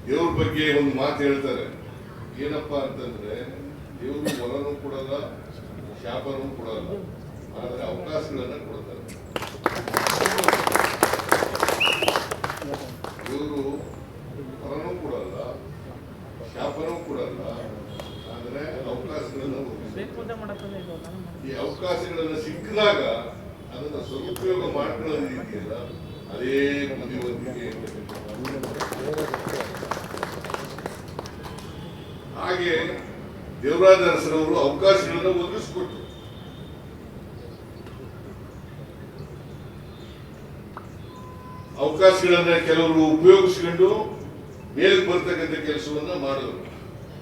ದೇವ್ರ ಬಗ್ಗೆ ಒಂದು ಮಾತು ಹೇಳ್ತಾರೆ, ಏನಪ್ಪಾ ಅಂತಂದ್ರೆ ದೇವರು ವರನೂ ಕೊಡಲ್ಲ, ಶಾಪನೂ ಕೊಡಲ್ಲ, ಆದರೆ ಅವಕಾಶಗಳನ್ನ ಕೊಡ್ತಾರೆ. ದೇವರು ವರನೂ ಕೊಡಲ್ಲ, ಶಾಪನೂ ಕೊಡಲ್ಲ, ಆದರೆ ಅವಕಾಶಗಳನ್ನ ಈ ಅವಕಾಶಗಳನ್ನ ಸಿಕ್ಕಿದಾಗ ಅದನ್ನ ಸದುಪಯೋಗ ಮಾಡ್ಕೊಳ್ಳೋದಿದೆಯಲ್ಲ, ಅದೇ ಬುದ್ಧಿವಂತಿಕೆ. ಹಾಗೆ ದೇವರಾಜ ಅರಸರವರು ಅವಕಾಶಗಳನ್ನ ಒದಗಿಸಿಕೊಟ್ರು. ಅವಕಾಶಗಳನ್ನ ಕೆಲವರು ಉಪಯೋಗಿಸಿಕೊಂಡು ಮೇಲಕ್ಕೆ ಬರ್ತಕ್ಕಂಥ ಕೆಲಸವನ್ನ ಮಾಡಿದ್ರು.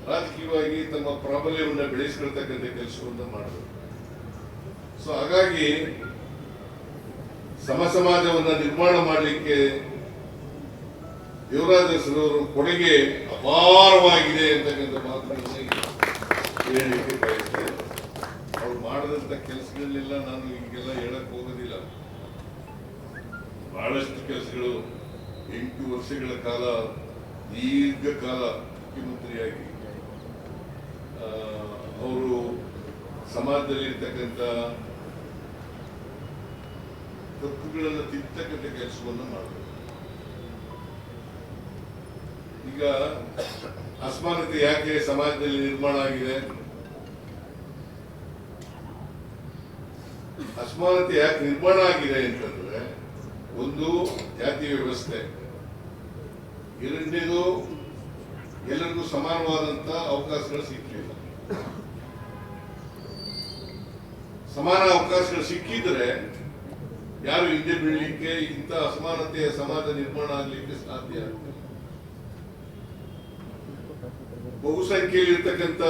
ರಾಜಕೀಯವಾಗಿ ತಮ್ಮ ಪ್ರಾಬಲ್ಯವನ್ನ ಬೆಳೆಸಿಕೊಳ್ತಕ್ಕಂಥ ಕೆಲಸವನ್ನ ಮಾಡಿದ್ರು. ಸೊ ಹಾಗಾಗಿ ಸಮಾಜವನ್ನ ನಿರ್ಮಾಣ ಮಾಡಲಿಕ್ಕೆ ದೇವರಾಜ ಅರಸರವರ ಕೊಡುಗೆ ಅಪಾರವಾಗಿದೆ ಅಂತಕ್ಕಂಥ ಮಾತುಗಳನ್ನ ಹೇಳಲಿಕ್ಕೆ ಬಯಸ್ತೇನೆ. ಅವ್ರು ಮಾಡಿದಂತ ಕೆಲಸಗಳನ್ನೆಲ್ಲ ನಾನು ಈಗೆಲ್ಲ ಹೇಳಕ್ ಹೋಗೋದಿಲ್ಲ. ಬಹಳಷ್ಟು ಕೆಲಸಗಳು, 8 ವರ್ಷಗಳ ಕಾಲ ದೀರ್ಘಕಾಲ ಮುಖ್ಯಮಂತ್ರಿಯಾಗಿ ಅವರು ಸಮಾಜದಲ್ಲಿ ಇರ್ತಕ್ಕಂಥ ತಪ್ಪುಗಳನ್ನು ತಿದ್ದತಕ್ಕಂಥ ಕೆಲಸವನ್ನು ಮಾಡಿದ್ರು. ಈಗ ಅಸಮಾನತೆ ಯಾಕೆ ಸಮಾಜದಲ್ಲಿ ನಿರ್ಮಾಣ ಆಗಿದೆ? ಅಸಮಾನತೆ ಯಾಕೆ ನಿರ್ಮಾಣ ಆಗಿದೆ ಅಂತಂದ್ರೆ, ಒಂದು ಜಾತಿ ವ್ಯವಸ್ಥೆ, ಎರಡನೇದು ಎಲ್ಲರಿಗೂ ಸಮಾನವಾದಂತ ಅವಕಾಶಗಳು ಸಿಕ್ಕಿಲ್ಲ. ಸಮಾನ ಅವಕಾಶಗಳು ಸಿಕ್ಕಿದ್ರೆ ಯಾರು ಹಿಂದೆ ಬೀಳಲಿಕ್ಕೆ, ಇಂಥ ಅಸಮಾನತೆಯ ಸಮಾಜ ನಿರ್ಮಾಣ ಆಗಲಿಕ್ಕೆ ಸಾಧ್ಯ. ಬಹುಸಂಖ್ಯೆಯಲ್ಲಿ ಇರ್ತಕ್ಕಂಥ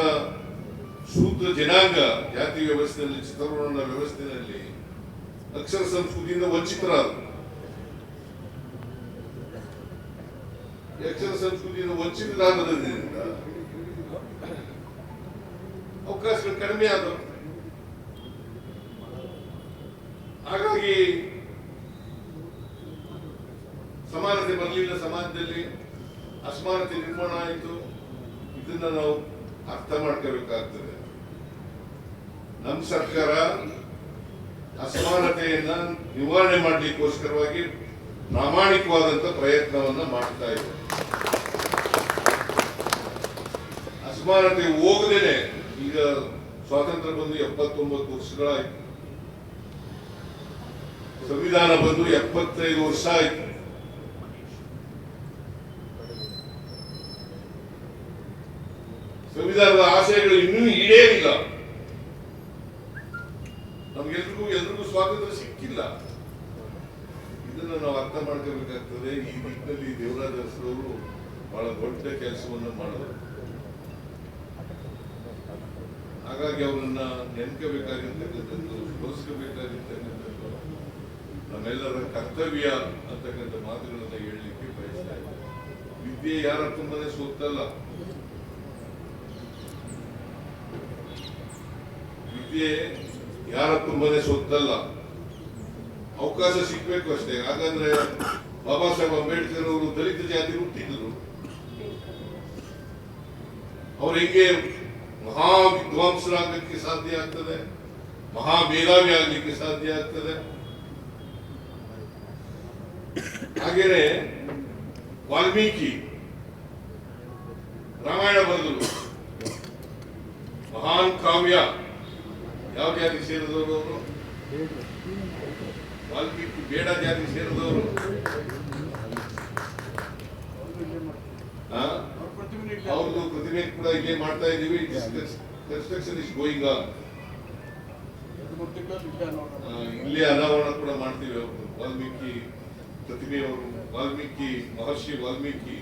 ಶೂದ್ರ ಜನಾಂಗ ಜಾತಿ ವ್ಯವಸ್ಥೆಯಲ್ಲಿ, ಚಿತ್ರವರ್ಣ ವ್ಯವಸ್ಥೆಯಲ್ಲಿ ಅಕ್ಷರ ಸಂಸ್ಕೃತಿಯಿಂದ ವಂಚಿತರಾದರು. ಅಕ್ಷರ ಸಂಸ್ಕೃತಿಯಿಂದ ವಂಚಿತರಾದರಿಂದ ಅವಕಾಶಗಳು ಕಡಿಮೆ ಆದವು. ಹಾಗಾಗಿ ಸಮಾನತೆ ಬರಲಿಲ್ಲ, ಸಮಾಜದಲ್ಲಿ ಅಸಮಾನತೆ ನಿರ್ಮಾಣ ಆಯಿತು. ಇದನ್ನ ನಾವು ಅರ್ಥ ಮಾಡ್ಕೋಬೇಕಾಗ್ತದೆ. ನಮ್ಮ ಸರ್ಕಾರ ಅಸಮಾನತೆಯನ್ನ ನಿವಾರಣೆ ಮಾಡಲಿಕ್ಕೋಸ್ಕರವಾಗಿ ಪ್ರಾಮಾಣಿಕವಾದಂತ ಪ್ರಯತ್ನವನ್ನ ಮಾಡ್ತಾ ಇದೆ. ಅಸಮಾನತೆ ಹೋಗದೇನೆ ಈಗ ಸ್ವಾತಂತ್ರ್ಯ ಬಂದು 79 ವರ್ಷಗಳಾಯ್ತು. ಸಂವಿಧಾನ ಬಂದು 75 ವರ್ಷ ಆಯ್ತು. ಸಂವಿಧಾನದ ಆಶಯಗಳು ಇನ್ನೂ ಈಡೇರಿಲ್ಲ. ನಮ್ಗೆಲ್ರಿಗೂ ಸ್ವಾತಂತ್ರ್ಯ ಸಿಕ್ಕಿಲ್ಲ. ಇದನ್ನ ನಾವು ಅರ್ಥ ಮಾಡ್ಕೋಬೇಕಾಗ್ತದೆ. ಈ ನಿಟ್ಟಿನಲ್ಲಿ ದೇವರಾಜ ಅರಸರವರು ಬಹಳ ದೊಡ್ಡ ಕೆಲಸವನ್ನ ಮಾಡಿದ್ರು. ಹಾಗಾಗಿ ಅವರನ್ನ ನೆನ್ಕೋಬೇಕಾಗಿರ್ತಕ್ಕಂಥದ್ದು, ಸ್ಮರಿಸಬೇಕಾಗಿರ್ತಕ್ಕಂಥದ್ದು ನಮ್ಮೆಲ್ಲರ ಕರ್ತವ್ಯ ಅಂತಕ್ಕಂಥ ಮಾತುಗಳನ್ನ ಹೇಳಲಿಕ್ಕೆ ಬಯಸ್ತಾ ಇದ್ದಾರೆ. ವಿದ್ಯೆ ಯಾರ ತುಂಬನೇ ಸೂಕ್ತಲ್ಲ. ವಿದ್ಯೆ ಯಾರ ತುಂಬನೇ ಸೊತ್ತಲ್ಲ. ಅವಕಾಶ ಸಿಗ್ಬೇಕು ಅಷ್ಟೇ. ಹಾಗಂದ್ರೆ ಬಾಬಾ ಸಾಹೇಬ್ ಅಂಬೇಡ್ಕರ್ ಅವರು ದಲಿತ ಜಾತಿ ಹುಟ್ಟಿದ್ರು. ಅವ್ರು ಹೆಂಗೆ ಮಹಾ ವಿದ್ವಾಂಸರಾಗಲಿಕ್ಕೆ ಸಾಧ್ಯ ಆಗ್ತದೆ, ಮಹಾ ಮೇಧಾವಿ ಆಗ್ಲಿಕ್ಕೆ ಸಾಧ್ಯ ಆಗ್ತದೆ. ಹಾಗೇನೆ ವಾಲ್ಮೀಕಿ ರಾಮಾಯಣ ಬರೆದರು, ಮಹಾನ್ ಕಾವ್ಯ. ಯಾವ ಜಾತಿ ಸೇರಿದವರು ಅವರು? ವಾಲ್ಮೀಕಿ ಬೇಡ ಜಾತಿ ಸೇರಿದವರು. ಅವ್ರದ್ದು ಪ್ರತಿಮೆ ಕೂಡ ಇಲ್ಲೇ ಮಾಡ್ತಾ ಇದೀವಿ. Construction is going on. ಇಲ್ಲೇ ಅನಾವರಣ ಕೂಡ ಮಾಡ್ತೀವಿ. ಅವರು ವಾಲ್ಮೀಕಿ ಪ್ರತಿಮೆಯವರು, ವಾಲ್ಮೀಕಿ ಮಹರ್ಷಿ ವಾಲ್ಮೀಕಿ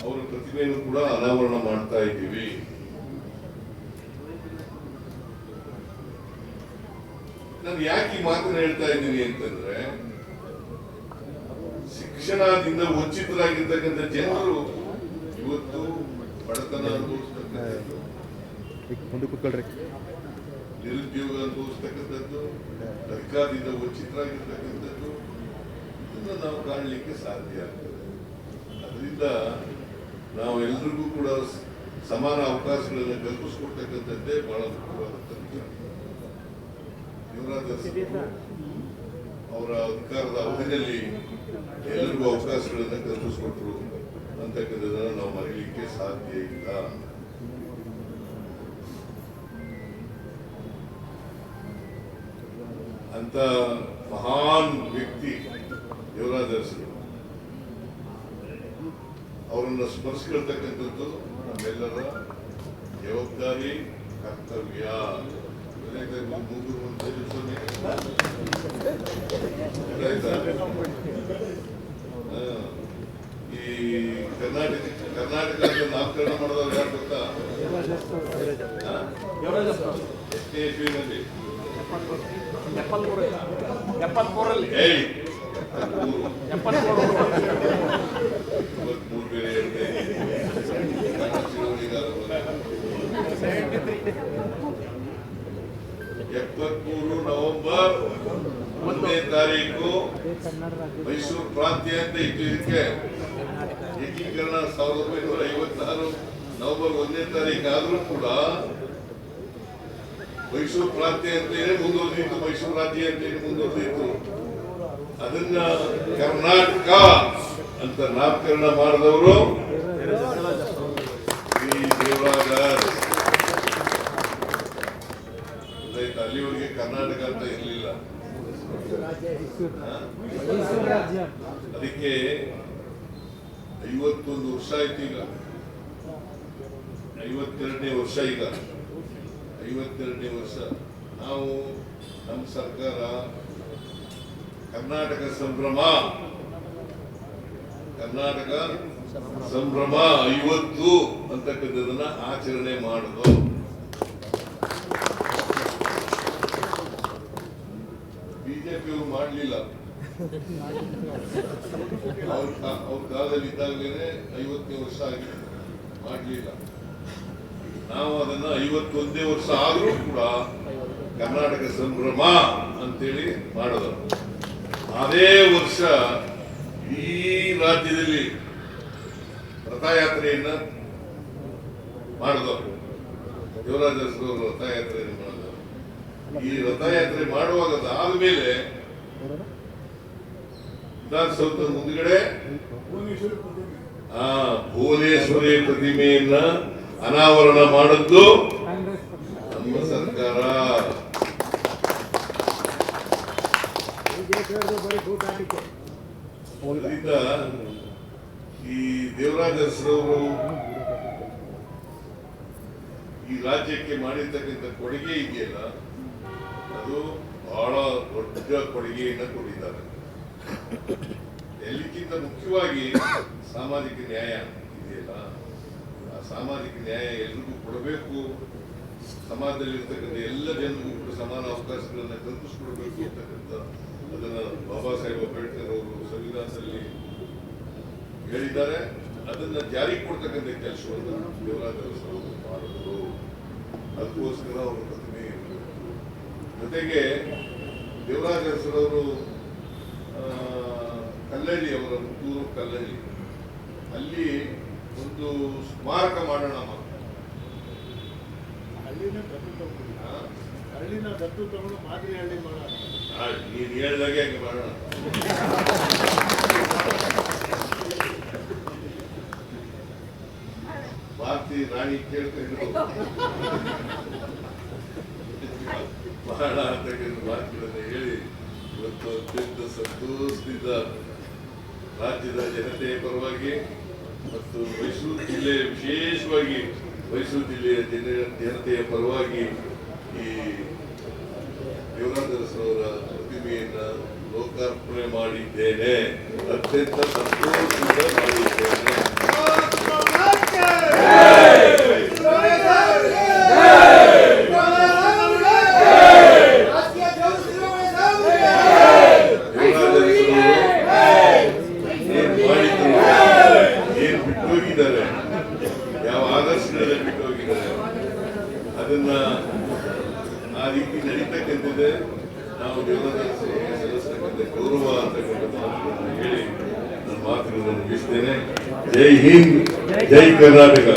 ಅವರ ಪ್ರತಿಮೆಯನ್ನು ಕೂಡ ಅನಾವರಣ ಮಾಡ್ತಾ ಇದ್ದೀವಿ. ನಾನು ಯಾಕೆ ಈ ಮಾತನ್ನು ಹೇಳ್ತಾ ಇದ್ದೀನಿ ಅಂತಂದ್ರೆ, ಶಿಕ್ಷಣದಿಂದ ವಂಚಿತರಾಗಿರ್ತಕ್ಕಂಥ ಜನರು ಇವತ್ತು ಬಡತನ ಅನುಭವಿಸ್ತಕ್ಕಂಥದ್ದು, ನಿರುದ್ಯೋಗ ಅನುಭವಿಸ್ತಕ್ಕಂಥದ್ದು, ಅಧಿಕಾರದಿಂದ ವಂಚಿತರಾಗಿರ್ತಕ್ಕಂಥದ್ದು, ಇದನ್ನ ನಾವು ಕಾಣಲಿಕ್ಕೆ ಸಾಧ್ಯ ಆಗ್ತದೆ. ಅದರಿಂದ ನಾವು ಎಲ್ರಿಗೂ ಕೂಡ ಸಮಾನ ಅವಕಾಶಗಳನ್ನು ಕಲ್ಪಿಸ್ಕೊಡ್ತಕ್ಕಂಥದ್ದೇ ಬಹಳ ಮುಖ್ಯವಾದಂಥ ವಿಚಾರ. ಅವರ ಅಧಿಕಾರದ ಅವಧಿಯಲ್ಲಿ ಎಲ್ಲರಿಗೂ ಅವಕಾಶಗಳನ್ನು ಕಲ್ಪಿಸ್ಕೊಟ್ರು ಅಂತಕ್ಕಂಥದ್ದನ್ನು ನಾವು ಮರೀಲಿಕ್ಕೆ ಸಾಧ್ಯ ಇಲ್ಲ. ಅಂತ ಮಹಾನ್ ವ್ಯಕ್ತಿ ದೇವರಾಜ ಅರಸರು. ಅವರನ್ನು ಸ್ಮರಿಸಿಕೊಳ್ತಕ್ಕಂಥದ್ದು ನಮ್ಮೆಲ್ಲರ ಜವಾಬ್ದಾರಿ, ಕರ್ತವ್ಯ. ಈ ಕರ್ನಾಟಕದ ನಾಮಕರಣ ಮಾಡೋದವ್ರು ಯಾರು ಗೊತ್ತಾ? ಎಷ್ಟನೇ ಇಸ್ವಿನಲ್ಲಿ? 73 ನವೆಂಬರ್ 1ನೇ ತಾರೀಕು ಮೈಸೂರು ಪ್ರಾಂತ್ಯ ಅಂತ ಇತ್ತು. ಇದಕ್ಕೆ ಏಕೀಕರಣ 1956 ನವೆಂಬರ್ 1ನೇ ತಾರೀಕು ಆದ್ರೂ ಕೂಡ ಮೈಸೂರು ಪ್ರಾಂತ್ಯ ಅಂತೇಳಿ ಮುಂದುವರೆದಿತ್ತು, ಮೈಸೂರು ರಾಜ್ಯ ಅಂತೇಳಿ ಮುಂದುವರೆದಿತ್ತು. ಅದನ್ನ ಕರ್ನಾಟಕ ಅಂತ ನಾಮಕರಣ ಮಾಡಿದವರು ಶ್ರೀ ದೇವರಾಜ. ಅಲ್ಲಿವರೆಗೆ ಕರ್ನಾಟಕ ಅಂತ ಇರಲಿಲ್ಲ. ಅದಕ್ಕೆ 51 ವರ್ಷ ಆಯ್ತು. ಈಗ 52ನೇ ವರ್ಷ. ಈಗ 52ನೇ ವರ್ಷ. ನಾವು ನಮ್ಮ ಸರ್ಕಾರ ಕರ್ನಾಟಕ ಸಂಭ್ರಮ 50 ಅಂತಕ್ಕಂಥದನ್ನ ಆಚರಣೆ ಮಾಡೋದು. ಬಿಜೆಪಿಯವರು ಮಾಡಲಿಲ್ಲ. ಅವ್ರ ಕಾಲದಲ್ಲಿ ಇದ್ದಾಗಲೇ 50ನೇ ವರ್ಷ ಆಗಿದೆ, ಮಾಡಲಿಲ್ಲ. ನಾವು ಅದನ್ನ 51ನೇ ವರ್ಷ ಆದ್ರೂ ಕೂಡ ಕರ್ನಾಟಕ ಸಂಭ್ರಮ ಅಂತೇಳಿ ಮಾಡೋದು. ಅದೇ ವರ್ಷ ಈ ರಾಜ್ಯದಲ್ಲಿ ರಥಯಾತ್ರೆಯನ್ನ ಮಾಡಿದವರು ದೇವರಾಜ ಅರಸರು. ರಥಯಾತ್ರೆಯನ್ನು ಮಾಡಿದವರು. ಈ ರಥಯಾತ್ರೆ ಮಾಡುವಾಗ ಆದ್ಮೇಲೆ ವಿಧಾನಸೌಧದ ಮುಂದ್ಗಡೆ ಭುವನೇಶ್ವರಿ ಪ್ರತಿಮೆಯನ್ನ ಅನಾವರಣ ಮಾಡಿದ್ದು ನಮ್ಮ ಸರ್ಕಾರ. ಅದರಿಂದ ಈ ದೇವರಾಜ ಅರಸರವರು ಈ ರಾಜ್ಯಕ್ಕೆ ಮಾಡಿರ್ತಕ್ಕಂಥ ಕೊಡುಗೆ ಇದೆಯಲ್ಲ, ಅದು ಬಹಳ ದೊಡ್ಡ ಕೊಡುಗೆಯನ್ನು ಕೊಟ್ಟಿದ್ದಾರೆ. ಎಲ್ಲಕ್ಕಿಂತ ಮುಖ್ಯವಾಗಿ ಸಾಮಾಜಿಕ ನ್ಯಾಯ ಇದೆಯಲ್ಲ, ಆ ಸಾಮಾಜಿಕ ನ್ಯಾಯ ಎಲ್ರಿಗೂ ಕೊಡಬೇಕು. ಸಮಾಜದಲ್ಲಿ ಇರ್ತಕ್ಕಂಥ ಎಲ್ಲ ಜನರಿಗೂ ಕೂಡ ಸಮಾನ ಅವಕಾಶಗಳನ್ನ ಕಲ್ಪಿಸಿಕೊಡ್ಬೇಕು ಅಂತಕ್ಕಂಥ ಅದನ್ನ ಬಾಬಾ ಸಾಹೇಬ್ ಅಂಬೇಡ್ಕರ್ ಅವರು ಸಂವಿಧಾನದಲ್ಲಿ ಹೇಳಿದ್ದಾರೆ. ಅದನ್ನ ಜಾರಿಗೆ ಕೊಡ್ತಕ್ಕಂಥ ಕೆಲಸವನ್ನು ದೇವರಾಜ ಅರಸರು ಮಾಡಿದ್ರು. ಅದಕ್ಕೋಸ್ಕರ ಅವರು ಪ್ರತಿಮೆ ಇರಬೇಕು. ಜೊತೆಗೆ ದೇವರಾಜ ಅರಸರವರು ಕಲ್ಲಳ್ಳಿ, ಅವರ ಹುಟ್ಟೂರು ಕಲ್ಲಳ್ಳಿ, ಅಲ್ಲಿ ಒಂದು ಸ್ಮಾರಕ ಮಾಡೋಣ. ಹಳ್ಳಿನ ದತ್ತು ತಗೊಂಡು ಮಾದರಿ ಹಳ್ಳಿ ಮಾಡೋಣ. ನೀನ್ ಹೇಳ್ದಾಗೆ ಹಂಗೆ ಮಾಡೋಣ. ಭಾರತಿ ರಾಣಿ ಕೇಳ್ಕೊಂಡು ಬಹಳ ಅಂತಕ್ಕಂಥ ಮಾತುಗಳನ್ನು ಹೇಳಿ ಇವತ್ತು ಅತ್ಯಂತ ಸಂತೋಷದಿಂದ ರಾಜ್ಯದ ಜನತೆಯ ಪರವಾಗಿ ಮತ್ತು ಮೈಸೂರು ಜಿಲ್ಲೆ, ವಿಶೇಷವಾಗಿ ಮೈಸೂರು ಜಿಲ್ಲೆಯ ಜನತೆಯ ಪರವಾಗಿ ಈ ದೇವರಾಜ ಅರಸರವರ ಪ್ರತಿಮೆಯನ್ನ ಲೋಕಾರ್ಪಣೆ ಮಾಡಿದ್ದೇನೆ. ಅತ್ಯಂತ ಸಂತೋಷದಿಂದ ಮಾಡಿದ್ದೇನೆ. ಏನ್ ಬಿಟ್ಟು ಹೋಗಿದ್ದಾರೆ, ಯಾವ ಆದರ್ಶಗಳಲ್ಲಿ ಬಿಟ್ಟು ಹೋಗಿದ್ದಾರೆ, ಅದನ್ನ ಆ ರೀತಿ ನಡೀತಕ್ಕಂಥದ್ದೇ ನಾವು ದೇವರಾಜ ಅರಸರಿಗೆ ಸಲ್ಲಿಸ್ತಕ್ಕಂಥ ಗೌರವ ಅಂತಕ್ಕಂಥ ಮಾತುಗಳನ್ನು ಹೇಳಿ ಮಾತುಗಳನ್ನು ಮುಗಿಸ್ತೇನೆ. ಜೈ ಹಿಂದ್, ಜೈ ಕರ್ನಾಟಕ.